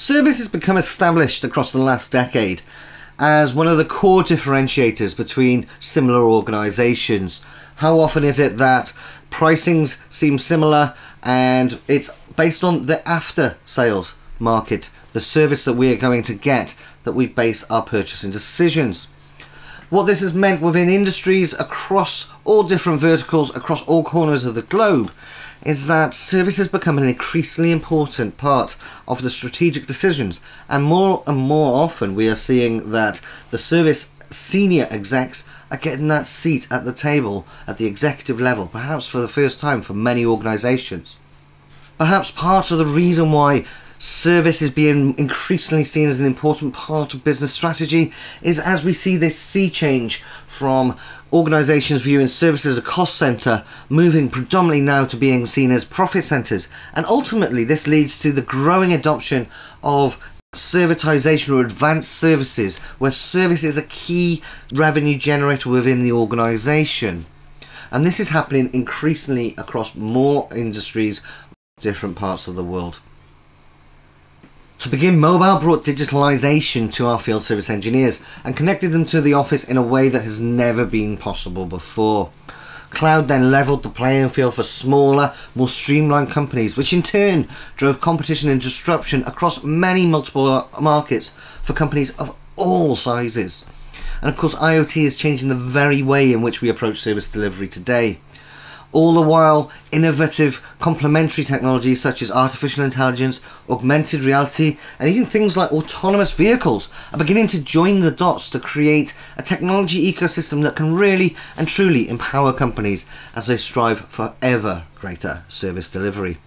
Service has become established across the last decade as one of the core differentiators between similar organisations. How often is it that pricings seem similar and it's based on the after sales market, the service that we are going to get, that we base our purchasing decisions? What this has meant within industries across all different verticals, across all corners of the globe, is that service has become an increasingly important part of the strategic decisions, and more often we are seeing that the service senior execs are getting that seat at the table at the executive level, perhaps for the first time for many organisations. Perhaps part of the reason why service is being increasingly seen as an important part of business strategy is as we see this sea change from organisations viewing service as a cost centre, moving predominantly now to being seen as profit centres, and ultimately this leads to the growing adoption of servitization or advanced services, where service is a key revenue generator within the organisation. And this is happening increasingly across more industries, different parts of the world. To begin, mobile brought digitalisation to our field service engineers and connected them to the office in a way that has never been possible before. Cloud then levelled the playing field for smaller, more streamlined companies, which in turn drove competition and disruption across many multiple markets for companies of all sizes. And of course, IoT is changing the very way in which we approach service delivery today. All the while, innovative complementary technologies such as artificial intelligence, augmented reality, and even things like autonomous vehicles are beginning to join the dots to create a technology ecosystem that can really and truly empower companies as they strive for ever greater service delivery.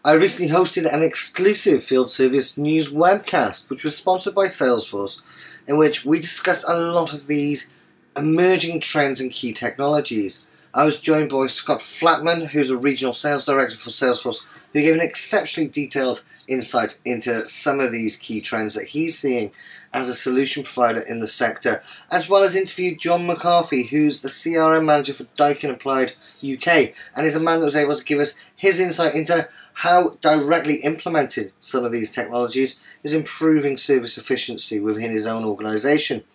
I recently hosted an exclusive field service news webcast, which was sponsored by Salesforce, in which we discussed a lot of these emerging trends and key technologies. I was joined by Scott Flatman, who's a Regional Sales Director for Salesforce, who gave an exceptionally detailed insight into some of these key trends that he's seeing as a solution provider in the sector, as well as interviewed John McCarthy, who's the CRM Manager for Daikin Applied UK, and is a man that was able to give us his insight into how directly implemented some of these technologies is improving service efficiency within his own organisation.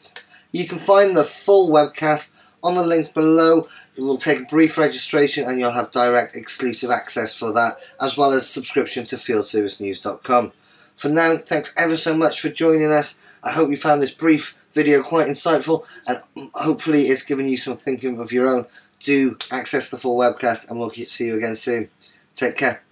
You can find the full webcast on the link below. It will take a brief registration and you'll have direct exclusive access for that, as well as subscription to fieldservicenews.com. For now, thanks ever so much for joining us. I hope you found this brief video quite insightful, and hopefully it's given you some thinking of your own. Do access the full webcast and we'll see you again soon. Take care.